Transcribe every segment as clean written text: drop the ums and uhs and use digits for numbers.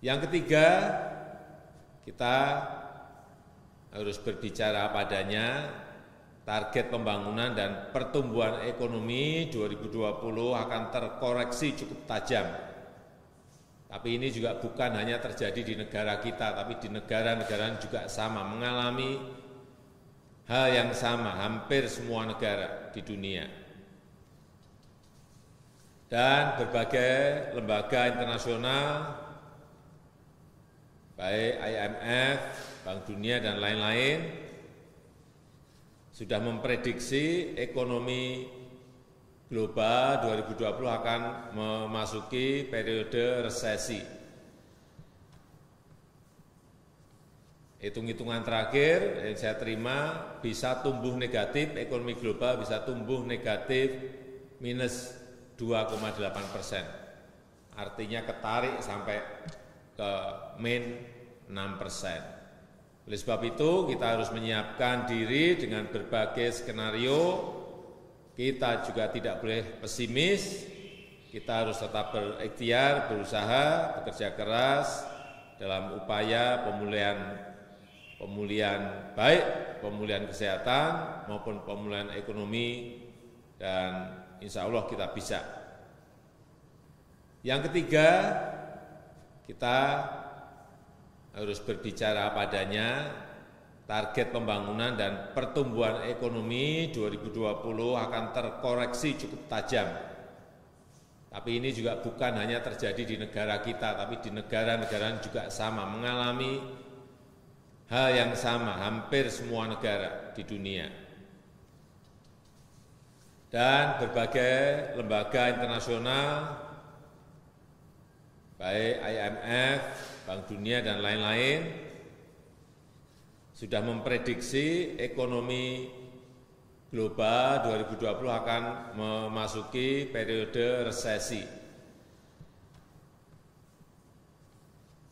Yang ketiga, kita harus berbicara padanya, target pembangunan dan pertumbuhan ekonomi 2020 akan terkoreksi cukup tajam. Tapi ini juga bukan hanya terjadi di negara kita, tapi di negara-negara juga sama, mengalami hal yang sama, hampir semua negara di dunia. Dan berbagai lembaga internasional, baik IMF, Bank Dunia, dan lain-lain, sudah memprediksi ekonomi global 2020 akan memasuki periode resesi. Hitung-hitungan terakhir yang saya terima bisa tumbuh negatif, ekonomi global bisa tumbuh negatif minus 2,8%. Artinya ketarik sampai ke min 6%. Oleh sebab itu kita harus menyiapkan diri dengan berbagai skenario. Kita juga tidak boleh pesimis, kita harus tetap berikhtiar, berusaha, bekerja keras dalam upaya pemulihan baik pemulihan kesehatan maupun pemulihan ekonomi, dan insya Allah kita bisa. Yang ketiga, kita harus berbicara padanya, target pembangunan dan pertumbuhan ekonomi 2020 akan terkoreksi cukup tajam. Tapi ini juga bukan hanya terjadi di negara kita, tapi di negara-negara juga sama, mengalami hal yang sama, hampir semua negara di dunia. Dan berbagai lembaga internasional, baik IMF, Bank Dunia, dan lain-lain, sudah memprediksi ekonomi global 2020 akan memasuki periode resesi.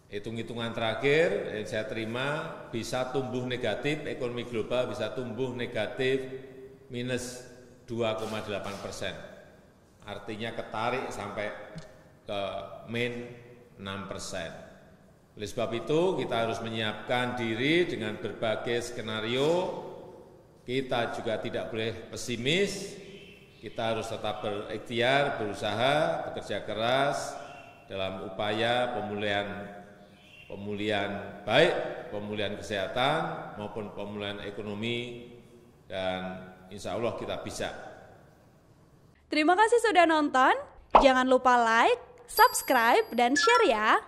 Hitung-hitungan terakhir yang saya terima bisa tumbuh negatif, ekonomi global bisa tumbuh negatif minus 2,8%. Artinya ketarik sampai ke min 6%. Oleh sebab itu kita harus menyiapkan diri dengan berbagai skenario. Kita juga tidak boleh pesimis, kita harus tetap berikhtiar, berusaha, bekerja keras dalam upaya pemulihan baik pemulihan kesehatan maupun pemulihan ekonomi, dan insya Allah kita bisa. Terima kasih sudah nonton, jangan lupa like, subscribe, dan share ya.